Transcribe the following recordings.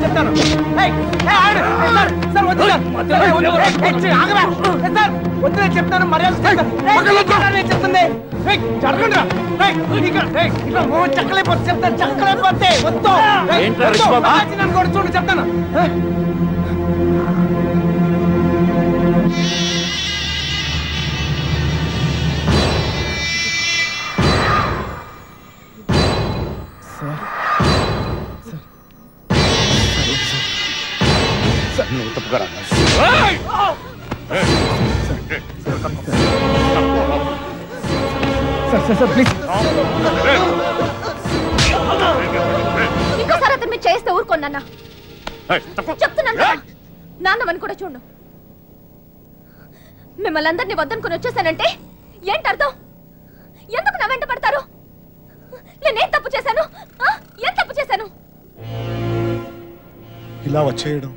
చెప్తాను. చెప్తాను మర్యాద చెప్తుంది. చక్కలేపోతే చెప్తాను. చక్కలేపోతే వద్దు నన్ను కూడా చూడు చెప్తాను. నువ్వు తప్పుగా ఇంకోసారి అతను మీరు చేస్తే ఊరుకోన్నా. చెప్తున్నాను నాన్నమని కూడా చూడు. మిమ్మల్ని అందరినీ వద్దనుకుని వచ్చేసానంటే ఏంటి అర్థం? ఎందుకు నా వెంట పడతారు? నేనేం తప్పు చేశాను? ఏం తప్పు చేశాను? ఇలా వచ్చేయడం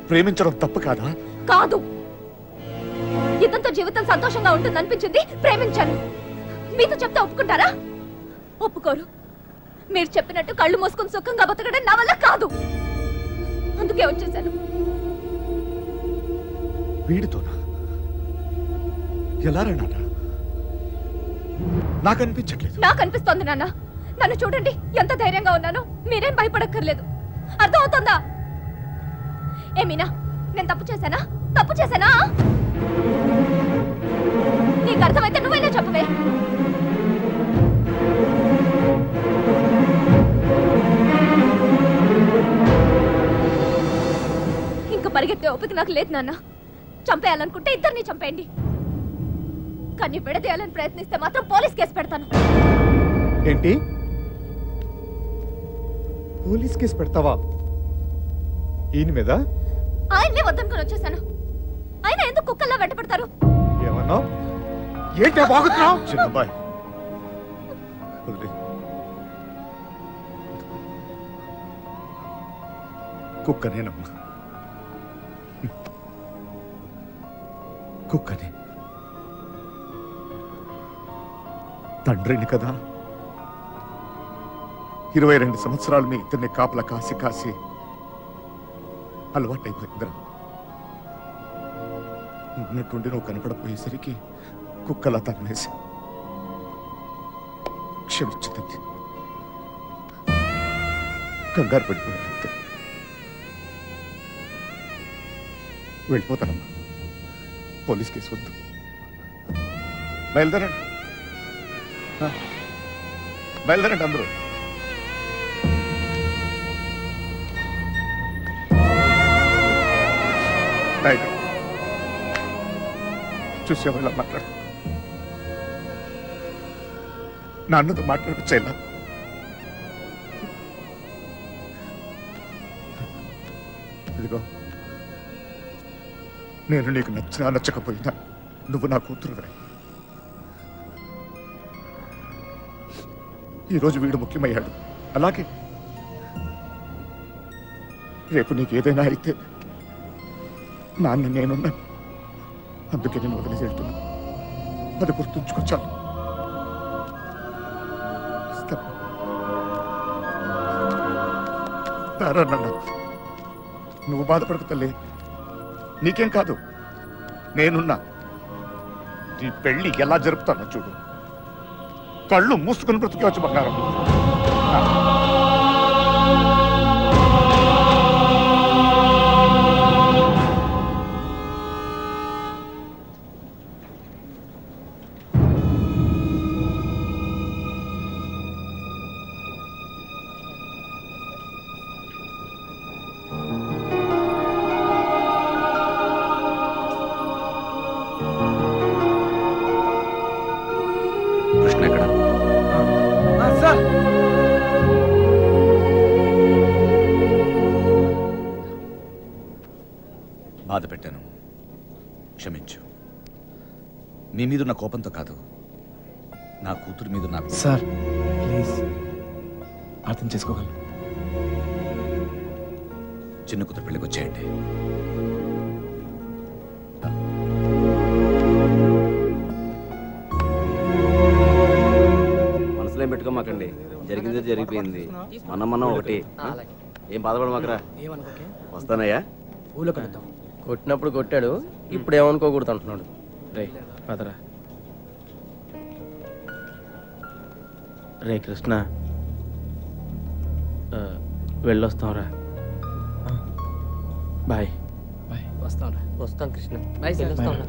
ప్రేమించడం తప్పు కాదా? కాదు. ఇదంతా జీవితం సంతోషంగా ఉంటుంది అనిపించింది, ప్రేమించాను. మీతో చెప్తే ఒప్పుకుంటారా? ఒప్పుకోరు. మీరు చెప్పినట్టు కళ్ళు మూసుకుని సుఖంగా బతకడం నా వల్ల కాదు. అందుకే వచ్చేసాను. వీడితోనా? ఎలా నాన్న? నాకు అనిపించట్లేదు. నాకు అనిపిస్తోంది నాన్న. నన్ను చూడండి, ఎంత ధైర్యంగా ఉన్నాను. మీరేం భయపడక్కర్లేదు. అర్థం అవుతుందా? ఏమీనా, నేను తప్పు చేశానా? తప్పు చేశానా? నీకు అర్థమైతే నువ్వైనా చెప్పవే. ఇంక పరిగెత్తే ఓపిక నాకు లేదు నాన్న. చంపేయాలనుకుంటే ఇద్దరిని చంపేయండి. కానీ విడదీయాలని ప్రయత్నిస్తే మాత్రం పోలీస్ కేసు పెడతాను. ఏంటి? పోలీస్ కేసు పెడతావా? ఈయన మీద? ఆయన్నే వద్దనుకుని వచ్చేసాను. ఆయన ఎందుకు కుక్కల్లా వెంటపడతారు? ఏమన్నా? ఏంటే బాగుతున్నావు? చిన్నబాయ్ కుక్కనేనమ్మా, కుక్కనే. తండ్రిని కదా, 22 సంవత్సరాలు మీ ఇద్దరిని కాపలా కాసి కాసి అలవాటైపోయిందిరా. ఉన్నట్టుండి నువ్వు కనపడపోయేసరికి కుక్కలా తన్నేసి క్షమించుతుంది. కంగారు పడిపోయానంతే. వెళ్ళిపోతానమ్మా. పోలీస్ కేసు వద్దు. బయలుదేరండి, బయలుదేరండి అందరూ. చూసేవాళ్ళ ఇలా మాట్లాడు. నాన్నతో మాట్లాడొచ్చేలా. ఇదిగో, నేను నీకు నచ్చినా నచ్చకపోయినా నువ్వు నా కూతురువే. ఈరోజు వీడు ముఖ్యమయ్యాడు, అలాగే రేపు నీకు ఏదైనా అయితే నాన్న నేనున్నా. అందుకే నేను వదిలేసి వెళ్తున్నా. అది గుర్తుంచుకొచ్చాను. నువ్వు బాధపడకు తల్లి, నీకేం కాదు, నేనున్నా. నీ పెళ్లి ఎలా జరుపుతానో చూడు. కళ్ళు మూసుకుని బ్రతికేవచ్చు బంగారం. బాధ పెట్టాను, క్షమించు. మీ మీదున్న కోపంతో కాదు, నా కూతురు మీద నాకు. సార్ ప్లీజ్ అర్థం చేసుకోగలను. చిన్న కూతురు పెళ్ళికి వచ్చేయండి. మనసులో ఏం పెట్టుకోమాకండి, జరిగింది జరిగిపోయింది. మనం ఒకటి. ఏం బాధపడమాకరా. వస్తానయ్యా. ఊళ్ళో కలుద్దాం. కొట్టినప్పుడు కొట్టాడు, ఇప్పుడు ఏమనుకోకూడదు అంటున్నాడు. రే పదరా. రే కృష్ణ, వెళ్ళొస్తాంరా. బాయ్. బాయ్. వస్తాంరా. వస్తాం కృష్ణ. బాయ్. వస్తాంరా.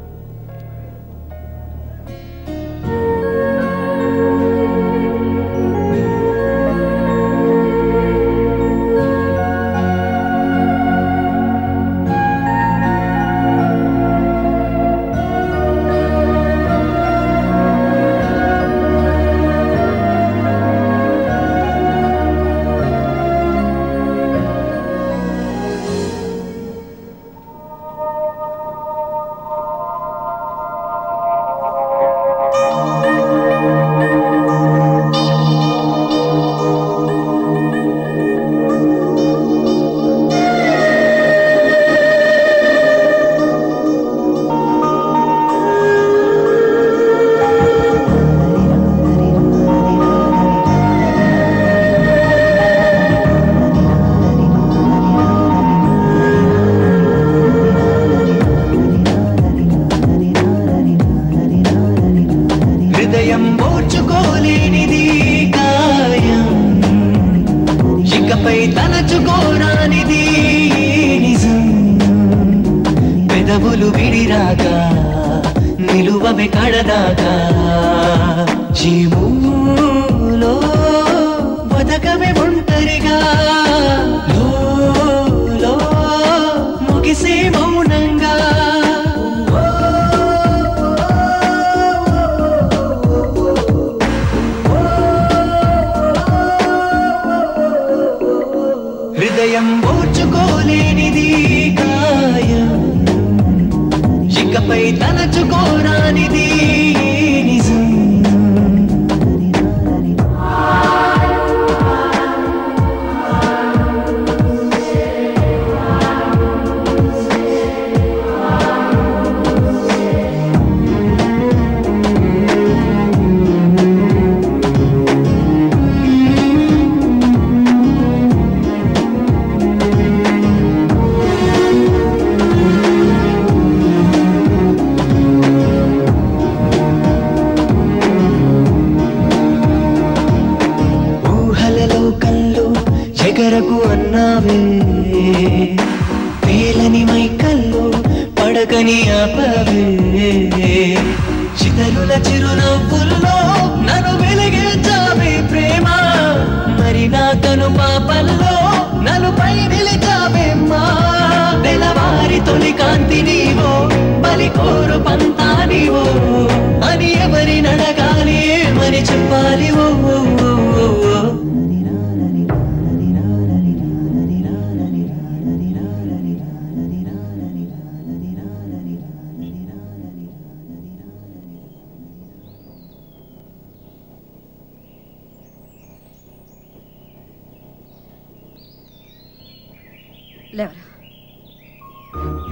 లేవరా,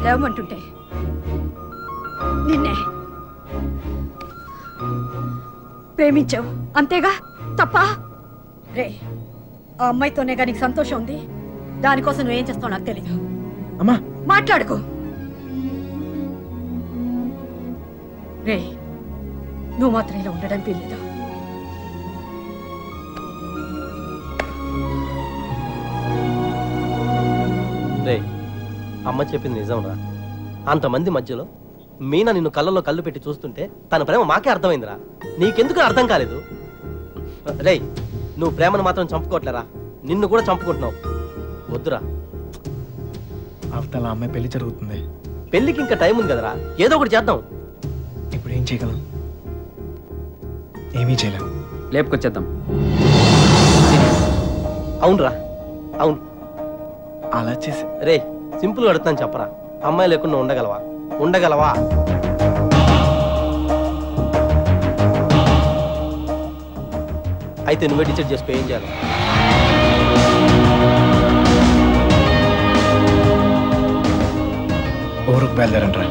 లేవమంటుంటే నిన్నే ప్రేమించావు అంతేగా, తప్ప? రే, ఆ అమ్మాయితోనే నీకు సంతోషం ఉంది, దానికోసం నువ్వేం చేస్తావు నాకు తెలీదు. అమ్మా మాట్లాడుకో. రే, నువ్వు మాత్రం ఇలా ఉండడం వీల్లేదు. రే, అమ్మ చెప్పింది నిజంరా. అంతమంది మధ్యలో మీనా నిన్ను కళ్ళల్లో కళ్ళు పెట్టి చూస్తుంటే తన ప్రేమ మాకే అర్థమైందిరా. నీకెందుకు అర్థం కాలేదు? రే, నువ్వు ప్రేమను మాత్రం చంపుకోవట్లేరా, నిన్ను కూడా చంపుకుంటున్నావు. వద్దురా. ఆఫ్టర్ అమ్మాయి పెళ్లి జరుగుతుంది. పెళ్లికి ఇంకా టైం ఉంది కదరా, ఏదో ఒకటి చేద్దాం. ఇప్పుడు ఏం చేయగలం? ఏమీ చేయలేం. లేపుకొచ్చేద్దాం. అవునరా, అవును. అలా చేసి రే, సింపుల్ అడుగుతాను చెప్పరా, అమ్మాయి లేకుండా ఉండగలవా? ఉండగలవా? అయితే నువ్వే డిసైడ్ చేసుకో ఏం చేయాలి. ఊరుకు బయలుదేరంట్రా.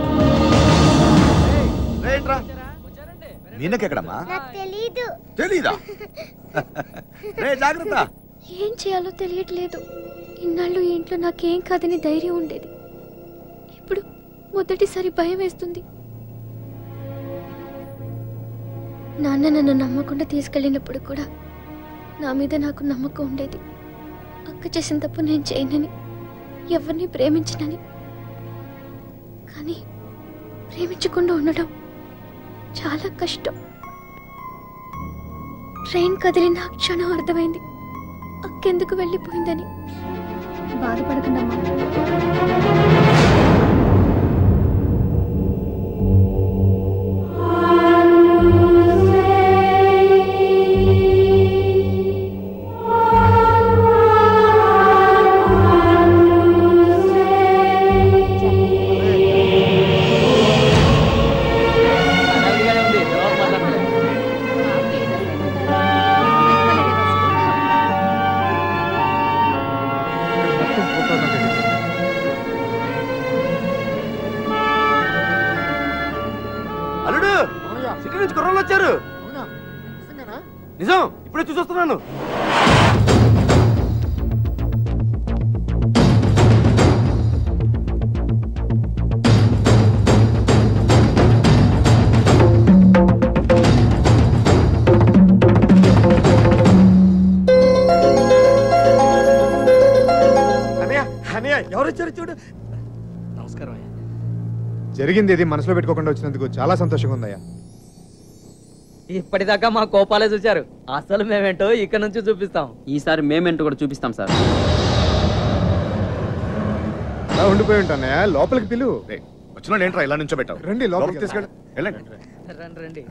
మీనకెక్కడమ్మా? తెలీదు. తెలీదా? రే జాగ్రత్త. ఏం చేయాలో తెలియట్లేదు. ఇన్నాళ్ళు ఈ ఇంట్లో నాకేం కాదని ధైర్యం ఉండేది. ఇప్పుడు మొదటిసారి భయం వేస్తుంది. నాన్న నన్ను నమ్మకుండా తీసుకెళ్ళినప్పుడు కూడా నా మీద నాకు నమ్మకం ఉండేది. అక్క చేసిన తప్పు నేను చేయనని, ఎవరిని ప్రేమించనని. కానీ ప్రేమించకుండా ఉండడం చాలా కష్టం. ట్రైన్ కదిలిన క్షణం అర్థమైంది అక్కెందుకు వెళ్ళిపోయిందని. బాధపడకండమ్మా. అల్లుడు, సిటీ నుంచి కుర్రోళ్ళు వచ్చారు. నిజం, ఇప్పుడే చూసొస్తున్నాను. ఎవరు వచ్చారు చూడు. నమస్కారం అయ్యా. జరిగింది ఇది మనసులో పెట్టుకోకుండా వచ్చినందుకు చాలా సంతోషంగా ఉందయ్యా. ఇప్పటిదాకా మా కోపాలే చూశారు, అసలు మేమేంటో ఇక్కడ నుంచి చూపిస్తాం. ఈసారి మేమేంటో కూడా చూపిస్తాం సార్. అలా ఉండిపోయి ఉంటానయ్యా, లోపలికి పిలువు. వచ్చిన వాళ్ళు ఏంట్రా ఇలా నుంచో పెట్టావు? రండి లోపలికి తీసుకెళ్ళి వెళ్ళండి. రండి రండి.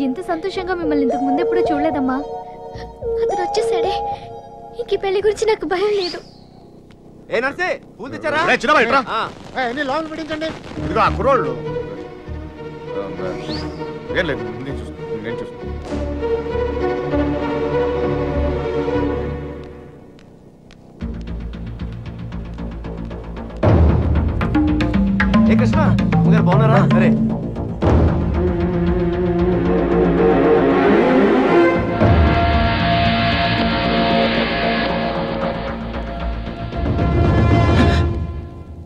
ఎంత సంతోషంగా మిమ్మల్ని ఇంతకు ముందు ఎప్పుడు చూడలేదమ్మా. అతను వచ్చేసాడే, ఇంక పెళ్లి గురించి నాకు భయం లేదు. ఏ నర్సే, పూలు తెచ్చారా? రే, చిన్నబాయ్, ఇట్రా. లోపల పెట్టించండి. ఇదిగో ఆ కుర్రోళ్ళు. ఏం లేదు, నేను చూసుకుంటాను. ఏ కృష్ణ గారు బాగున్నారా? సరే,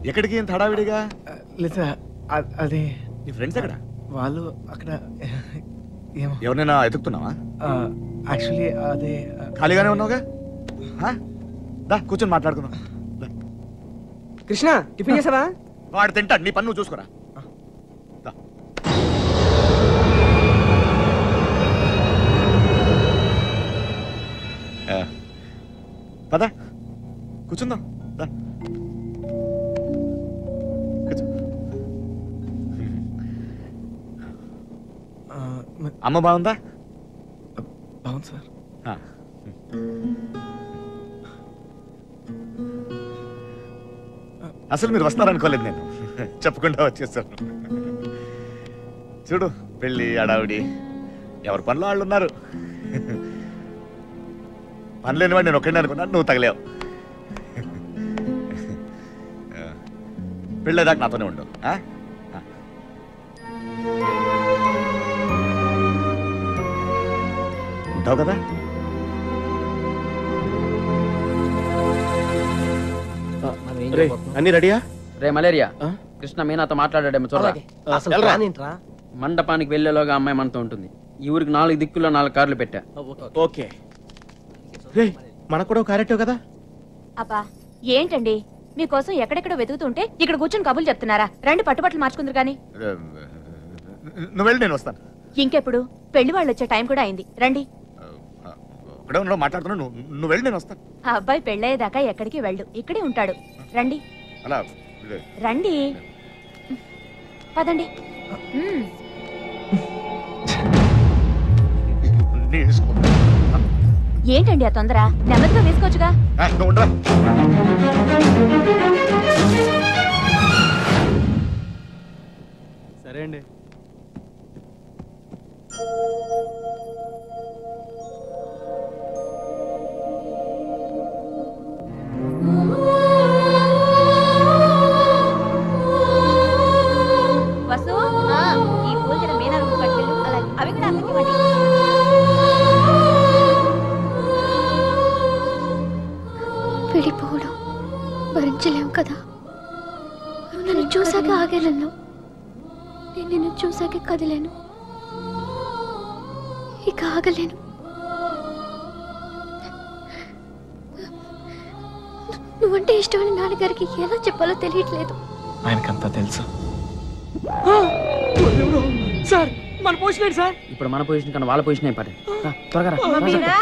ఎక్కడికి ఇంత హడావిడిగా? లేదా అది నీ ఫ్రెండ్స్ ఎక్కడ? వాళ్ళు అక్కడ ఏమో. ఎవరినైనా ఎతుకుతున్నావా? యాక్చువల్లీ అదే ఖాళీగానే ఉన్నావుగా, దా కూర్చొని మాట్లాడుకుందాం. కృష్ణ, టిఫిన్ చేసావా? వాడు తింటాడు, నీ పన్ను చూసుకోరా. పదా కూర్చుందాం. అమ్మ బాగుందా? బాగుంది సార్. అసలు మీరు వస్తున్నారనుకోలేదు, నేను చెప్పకుండా వచ్చేసాను. చూడు, పెళ్ళి అడావిడి, ఎవరి పనిలో వాళ్ళు ఉన్నారు. పని లేనివాడు నేను ఒక్కడే అనుకున్నాను, నువ్వు తగలేవు. పెళ్ళేదాకా నాతోనే ఉండవు. ఉంటావు కదా? అన్ని రెడీయా? రే మలేరియా, కృష్ణ మీనాతో మాట్లాడాడేమో చూడరా. అసలు ప్లాన్ ఏంట్రా? మండపానికి వెళ్లేలోగా అమ్మాయి మనతో ఉంటుంది. ఈ ఊరికి 4 దిక్కుల్లో 4 కార్లు పెట్టా. ఓకే. రే, మనకు కూడా క్యారెక్టర్ కదా. అబ్బా ఏంటండి, మీకోసం ఎక్కడెక్కడ వెతుకుతుంటే ఇక్కడ కూర్చొని కబుర్లు చెప్తున్నారా? రండి, పట్టుబట్టలు మార్చుకుందరు గాని. నువ్వు వెళ్ళి, నేను వస్తాను. ఇంకెప్పుడు? పెళ్లి వాళ్ళు వచ్చే టైం కూడా అయింది, రండి. ఇక్కడే ఉన్నావు, మాట్లాడుతున్నా. నువ్వు వెళ్ళి, నేను వస్తాను. ఆ అబ్బాయి పెళ్ళయ్యేదాకా ఎక్కడికి వెళ్ళు, ఇక్కడే ఉంటాడు. రండి అలా రండి, పదండి. ఏంటండి ఆ తొందర? నెమ్మదిగా వేసుకోవచ్చుగా. సరే అండి. వెళ్ళిపోవడం భరించలేం కదా. నువ్వు నన్ను చూసాక ఆగేనన్నావు, నేను నిన్ను చూసాకే కదిలేను. ఇక ఆగలేను. నువ్వంటే ఇష్టమని నాన్నగారికి ఎలా చెప్పాలో తెలియట్లేదు. ఆయనకంతా తెలుసు. సార్ మన పొజిషన్ సార్. ఇప్పుడు మన పొజిషన్ కన్నా వాళ్ళ పొజిషన్ అయిపోయి త్వరగా రా. మీనా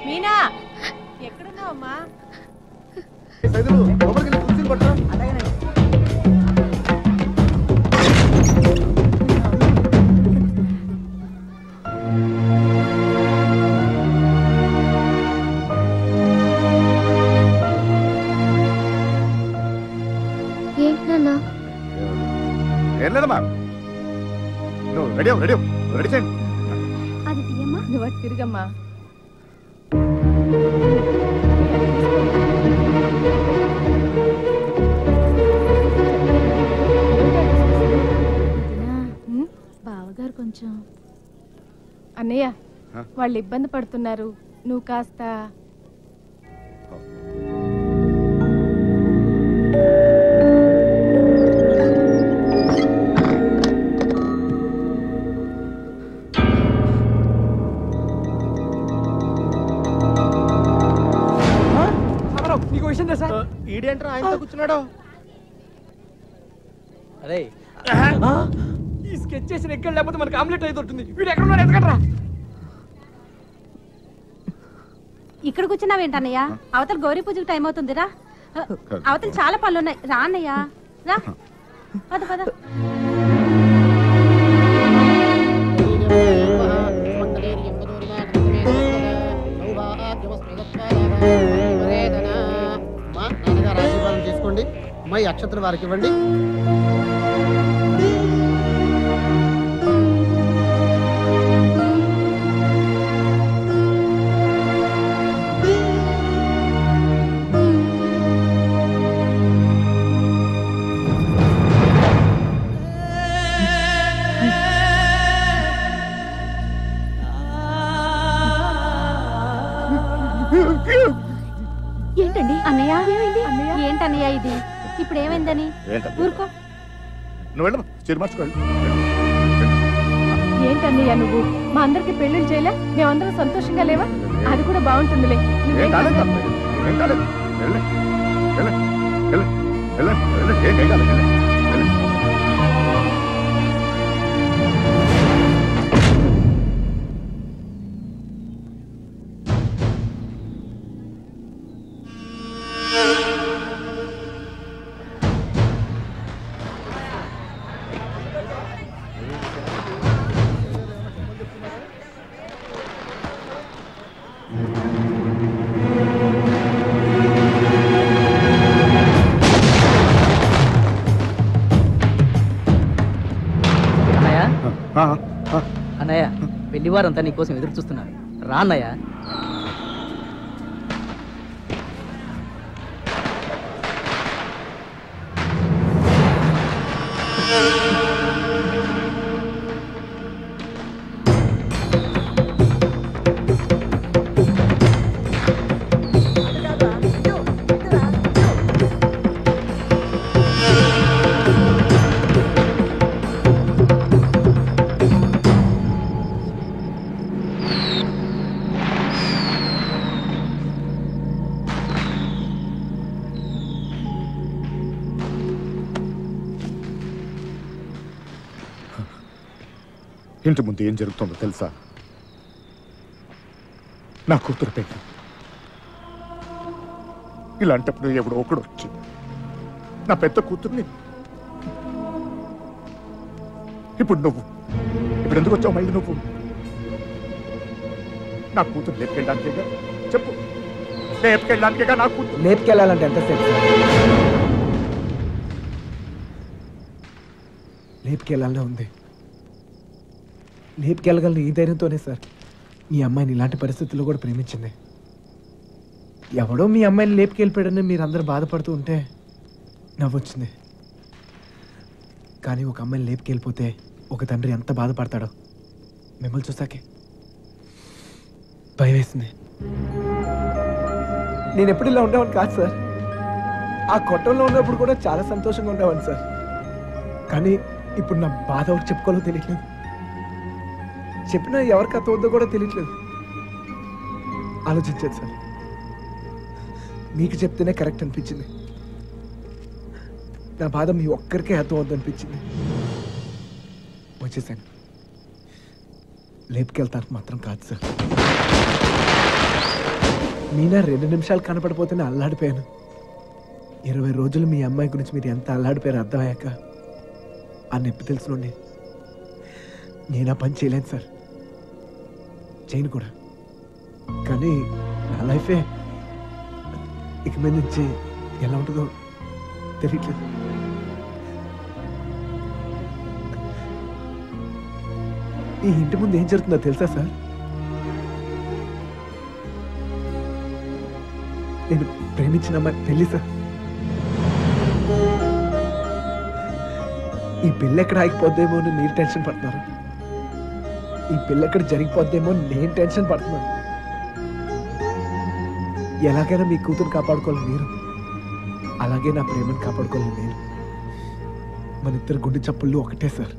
మీనా ఎక్కడున్నావమ్మా? ఏంటి నాన్న? ఏం లేదమ్మా, నువ్వు రెడీ రెడీ చేయండి. అది తీయమ్మా. నువ్వు అటు తిరిగమ్మా. బావగారు కొంచెం అన్నయ్య వాళ్ళు ఇబ్బంది పడుతున్నారు, నువ్వు కాస్త నీకు విషయం తెలుసా? ఈడేంట్రా ఆయనతో కూర్చున్నాడు? అరే ఈ స్కెచ్ చేసిన ఎక్కడ లేకపోతే మనకి ఆమ్లెట్ అయితే దొరుకుతుంది. వీడు ఎక్కడ ఉన్నాడు? ఎదగట్రా. ఇక్కడ కూర్చున్నావేంటన్నయ్య? అవతల గౌరీ పూజకి టైం అవుతుందిరా. అవతల చాలా పనులు ఉన్నాయి. రా అన్నయ్య, రా. పద పద. ఆశీర్వాదం చేసుకోండి. అమ్మాయి అక్షతలు వారికి ఇవ్వండి. ఏంటండి అన్నయ్య? ఏంటన్నయ్య ఇది? ఇప్పుడు ఏమైందని? ఊరుకో. నువ్వు వెళ్ళమ్మా, చీర మార్చుకోండి. ఏంటన్నయ్య నువ్వు మా అందరికి పెళ్లిళ్ళు చేయలే? మేమందరం సంతోషంగా లేవా? అది కూడా బాగుంటుందిలే. ఏం కాలేదు, ఏం కాలేదు. ఏం కాలేదు. అన్నయ్య పెళ్లి వారంతా నీకోసం ఎదురు చూస్తున్నారు. రా అన్నయ్య. ఇంటి ముందు ఏం జరుగుతుందో తెలుసా? నా కూతురు పెళ్లి. ఇలాంటప్పుడు ఎవడో ఒకడు వచ్చి నా పెద్ద కూతుర్ని, ఇప్పుడు ఇప్పుడు ఎందుకు వచ్చావు మళ్ళీ నువ్వు? నా కూతురు లేపుకెళ్ళడానికేగా? చెప్పు, లేపుకెళ్ళడానికేగా నా కూతురు? లేపుకెళ్ళాలంటే ఎంతసేపు? లేపుకెళ్ళాలనే ఉంది. లేపుకెళ్ళగలను ఈ ధైర్యంతోనే సార్ మీ అమ్మాయిని ఇలాంటి పరిస్థితుల్లో కూడా ప్రేమించింది. ఎవడో మీ అమ్మాయిని లేపుకెళ్ళిపోయాడని మీరందరూ బాధపడుతూ ఉంటే నవ్వొచ్చింది. కానీ ఒక అమ్మాయిని లేపుకెళ్ళిపోతే ఒక తండ్రి ఎంత బాధపడతాడో మిమ్మల్ని చూసాకే భయం వేసింది. నేను ఎప్పుడు ఇలా ఉండేవాడిని కాదు సార్. ఆ కొట్టంలో ఉన్నప్పుడు కూడా చాలా సంతోషంగా ఉండేవాడిని సార్. కానీ ఇప్పుడు నా బాధ ఎవరు చెప్పుకోవాలో తెలియట్లేదు. చెప్పినా ఎవరికి అర్థమవుతుందో కూడా తెలియట్లేదు. ఆలోచించాను సార్. మీకు చెప్తేనే కరెక్ట్ అనిపించింది. నా బాధ మీ ఒక్కరికే అర్థమవుద్దు అనిపించింది. వచ్చేసాను. లేపుకెళ్తాను మాత్రం కాదు సార్. మీనా 2 నిమిషాలు కనపడిపోతేనే అల్లాడిపోయాను. 20 రోజులు మీ అమ్మాయి గురించి మీరు ఎంత అల్లాడిపోయారు అర్థమయ్యాక ఆ నొప్పి తెలుసునండి. నేను ఆ పని చేయలేను సార్, చేయను కూడా. కానీ నా లైఫే ఇక మీద నుంచి ఎలా ఉంటుందో తెలియట్లేదు. ఈ ఇంటి ముందు ఏం జరుగుతుందో తెలుసా సార్? నేను ప్రేమించిన అమ్మాయి పెళ్లి సార్. ఈ పెళ్ళి ఎక్కడ ఆగిపోద్దేమో అని మీరు టెన్షన్ పడుతున్నారు. ఈ పెళ్ళి ఎక్కడ జరిగిపోద్దేమో నేను టెన్షన్ పడుతున్నాను. ఎలాగైనా మీ కూతురు కాపాడుకోవాలి మీరు, అలాగే నా ప్రేమను కాపాడుకోవాలి నేను. మన ఇద్దరు గుండె చప్పుళ్ళు ఒకటే సార్.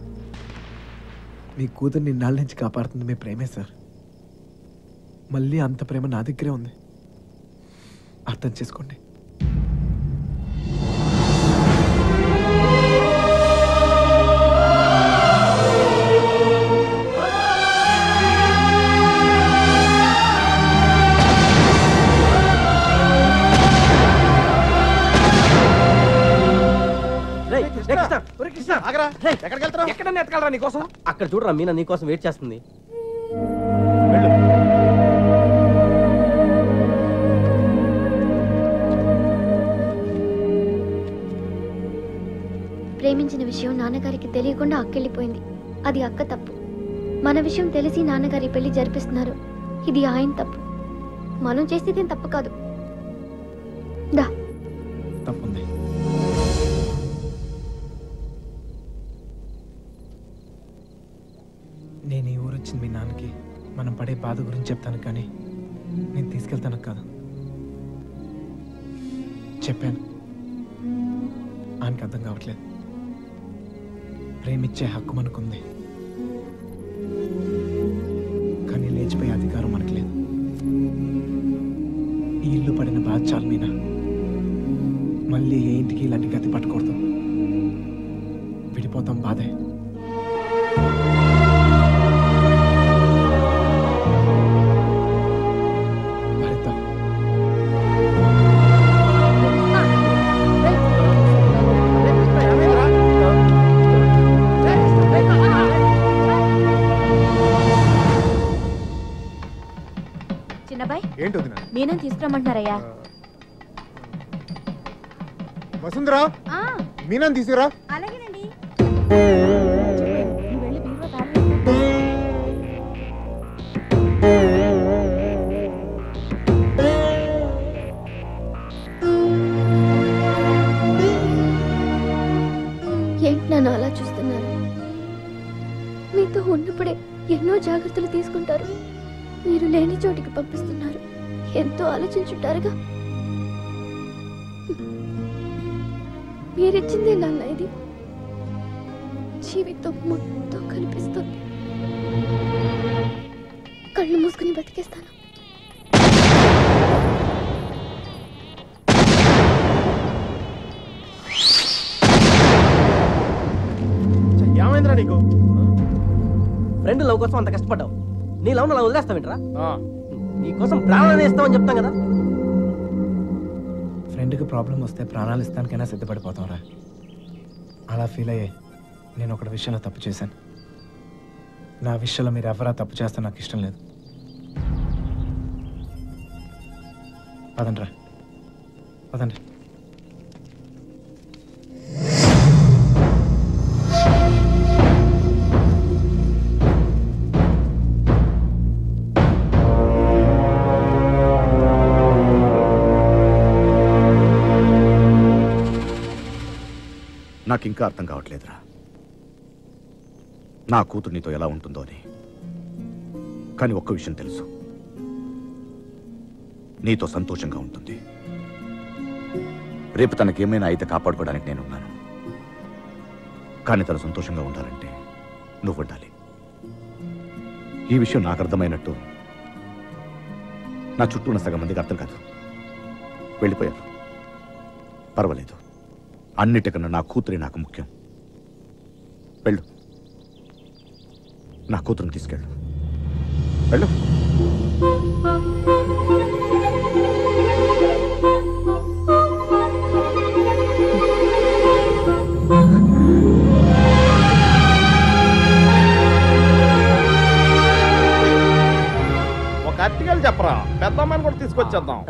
మీ కూతురు నిన్నాళ్ళ నుంచి కాపాడుతుంది మీ ప్రేమే సార్. మళ్ళీ అంత ప్రేమ నా దగ్గరే ఉంది, అర్థం చేసుకోండి. ఎక్కడన్నా ఎత్తగలరా నీకోసం? అక్కడ చూడరా, మీనా నీకోసం వెయిట్ చేస్తుంది. ప్రేమించిన విషయం నాన్నగారికి తెలియకుండా అక్కెళ్ళిపోయింది. అది అక్క తప్పు. మన విషయం తెలిసి నాన్నగారి పెళ్లి జరిపిస్తున్నారు. ఇది ఆయన తప్పు. మనం చేసేదేం తప్పు కాదు. దా. తప్పుంది. నేను ఈ ఊరు వచ్చింది మీ నాన్నకి మనం పడే బాధ గురించి చెప్తాను, కానీ నేను తీసుకెళ్తాను కాదు. చెప్పాను, ఆయనకి అర్థం కావట్లేదు. ప్రేమిచ్చే హక్కు మనకుంది, కానీ లేచిపోయే అధికారం మనకు లేదు. ఈ ఇల్లు పడిన బాధ చాలు మీనా. మళ్ళీ ఏ ఇంటికి ఇలాంటి గతి పట్టకూడదు. విడిపోతాం, బాధే. ఏంటి వదినా? మీనని తీసుకురమ్మంటున్నారయ్యా. వసుంధరా, మీనాని తీసుకురా. అలాగేనండి. ఏంటి నన్ను అలా చూస్తున్నారు? మీతో ఉన్నప్పుడే ఎన్నో జాగ్రత్తలు తీసుకుంటారు. మీరు లేని చోటికి పంపిస్తున్నారు. ఎంతో ఆలోచించుంటారుగా. మీరిచ్చిందే నాన్న ఇది. జీవితం మొత్తం కనిపిస్తుంది. కళ్ళు మూసుకుని బతికేస్తాను. ఏమైందిరా నీకు? ఫ్రెండ్ లవ్ కోసం అంత కష్టపడ్డావు. నీ లవ్ అలా వదిలేస్తావేంట్రా? నీకోసం ప్రాణాలు ఇస్తామని చెప్తాం కదా. ఫ్రెండ్కి ప్రాబ్లం వస్తే ప్రాణాలు ఇస్తానికైనా సిద్ధపడిపోతాం రా. అలా ఫీల్ అయ్యే నేను ఒకటి విషయంలో తప్పు చేశాను. నా విషయంలో మీరు ఎవరా తప్పు చేస్తే నాకు ఇష్టం లేదు. పదండి రా, పదండి. నాకు ఇంకా అర్థం కావట్లేదురా, నా కూతురు నీతో ఎలా ఉంటుందో అని. కానీ ఒక్క విషయం తెలుసు, నీతో సంతోషంగా ఉంటుంది. రేపు తనకేమైనా అయితే కాపాడుకోవడానికి నేనున్నాను. కానీ తను సంతోషంగా ఉండాలంటే నువ్వు ఉండాలి. ఈ విషయం నాకు అర్థమైనట్టు నా చుట్టూ ఉన్న సగం మందికి అర్థం కాదు. వెళ్ళిపోయారు. పర్వాలేదు. అన్నిటికన్నా నా కూతురే నాకు ముఖ్యం. వెళ్ళు, నా కూతురుని తీసుకెళ్ళు. వెళ్ళు. ఒక అట్టికలు చెప్పరా, పెద్దమ్మని కూడా తీసుకొచ్చేద్దాం.